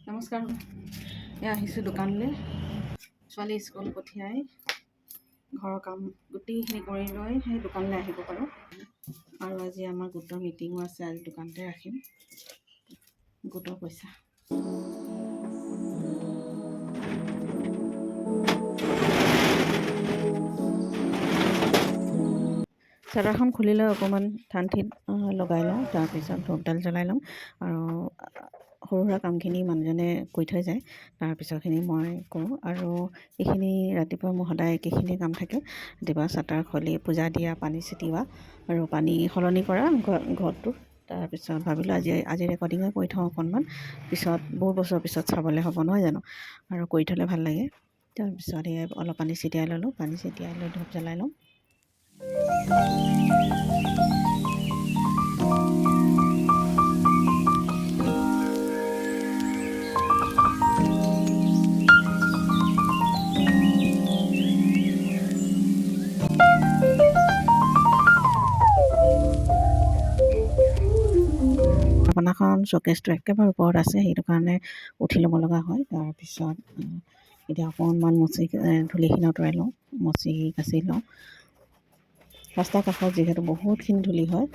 নমস্কাৰ। আহিছোঁ দোকানলৈ। ছোৱালী স্কুল পঠিয়াই ঘৰৰ কাম গোটেইখিনি কৰি লৈ সেই দোকানলৈ আহিব পাৰোঁ। আৰু আজি আমাৰ গোটৰ মিটিঙো আছে, আজি দোকানতে ৰাখিম গোটৰ পইচা। চাদৰখন খুলি লৈ অকণমান ঠাণ্ডা লগাই লওঁ, তাৰপিছত ধূপডাল জ্বলাই লওঁ আৰু সৰু সুৰা কামখিনি মানুহজনে কৰি থৈ যায়, তাৰপিছৰখিনি মই কৰোঁ। আৰু এইখিনি ৰাতিপুৱা মোৰ সদায় একেখিনি কাম থাকে। ৰাতিপুৱা চাটাৰ খুলি পূজা দিয়া, পানী ছিটিওৱা আৰু পানী সলনি কৰা ঘৰটো। তাৰপিছত ভাবিলোঁ আজি ৰেকৰ্ডিঙে কৰি থওঁ অকণমান, পিছত বহুত বছৰ পিছত চাবলৈ হ'ব নহয় জানো, আৰু কৰি থ'লে ভাল লাগে। তাৰপিছত অলপ পানী ছিটিয়াই ল'লোঁ, পানী ছিটিয়াই লৈ ধূপ জ্বলাই লওঁ। থাপনাখন শ্বকেছটো একেবাৰে ওপৰত আছে, সেইটো কাৰণে উঠি ল'ব লগা হয়। তাৰপিছত এতিয়া অকণমান ধূলিখিনি আঁতৰাই লওঁ, কাচি লওঁ। ৰাস্তাৰ কাষত যিহেতু বহুতখিনি ধূলি হয়।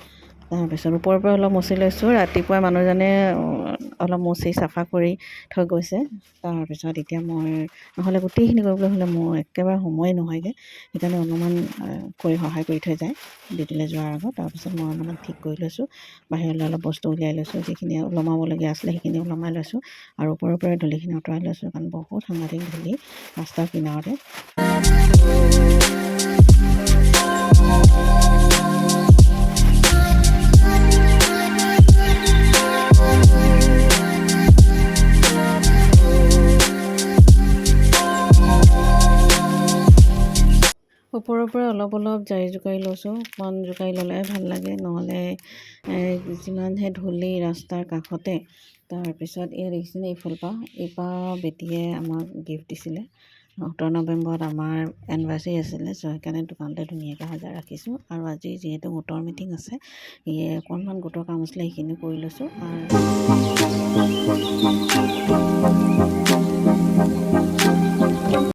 তাৰপিছত ওপৰৰ পৰা অলপ মচি লৈছোঁ। ৰাতিপুৱা মানুহজনে অলপ মচি চাফা কৰি থৈ গৈছে। তাৰপিছত এতিয়া মই নহ'লে গোটেইখিনি কৰিবলৈ হ'লে মোৰ একেবাৰে সময়ে নহয়গৈ, সেইকাৰণে অলপমান সহায় কৰি থৈ যায় ডিউটিলৈ যোৱাৰ আগত। তাৰপিছত মই অলপমান ঠিক কৰি লৈছোঁ, বাহিৰলৈ অলপ বস্তু উলিয়াই লৈছোঁ, যিখিনি ওলমাবলগীয়া আছিলে সেইখিনি ওলমাই লৈছোঁ আৰু ওপৰৰ পৰা ধূলিখিনি আঁতৰাই লৈছোঁ, কাৰণ বহুত সাংঘাতিক ধূলি ৰাস্তাৰ কিনাৰতে। ওপৰৰ পৰা অলপ জাৰি জোকাৰি লৈছোঁ, অকণমান জোকাৰি ল'লে ভাল লাগে, নহ'লে যিমানহে ধূলি ৰাস্তাৰ কাষতে। তাৰপিছত দেখিছেনে এইফালৰ বেটীয়ে আমাক গিফ্ট দিছিলে। 17 নৱেম্বৰত আমাৰ এনিভাৰ্চাৰী আছিলে, সেইকাৰণে দোকানতে ধুনীয়াকৈ সজাই ৰাখিছোঁ। আৰু আজি যিহেতু গোটৰ মিটিং আছে, অকণমান গোটৰ কাম আছিলে, সেইখিনি কৰি লৈছোঁ। আৰু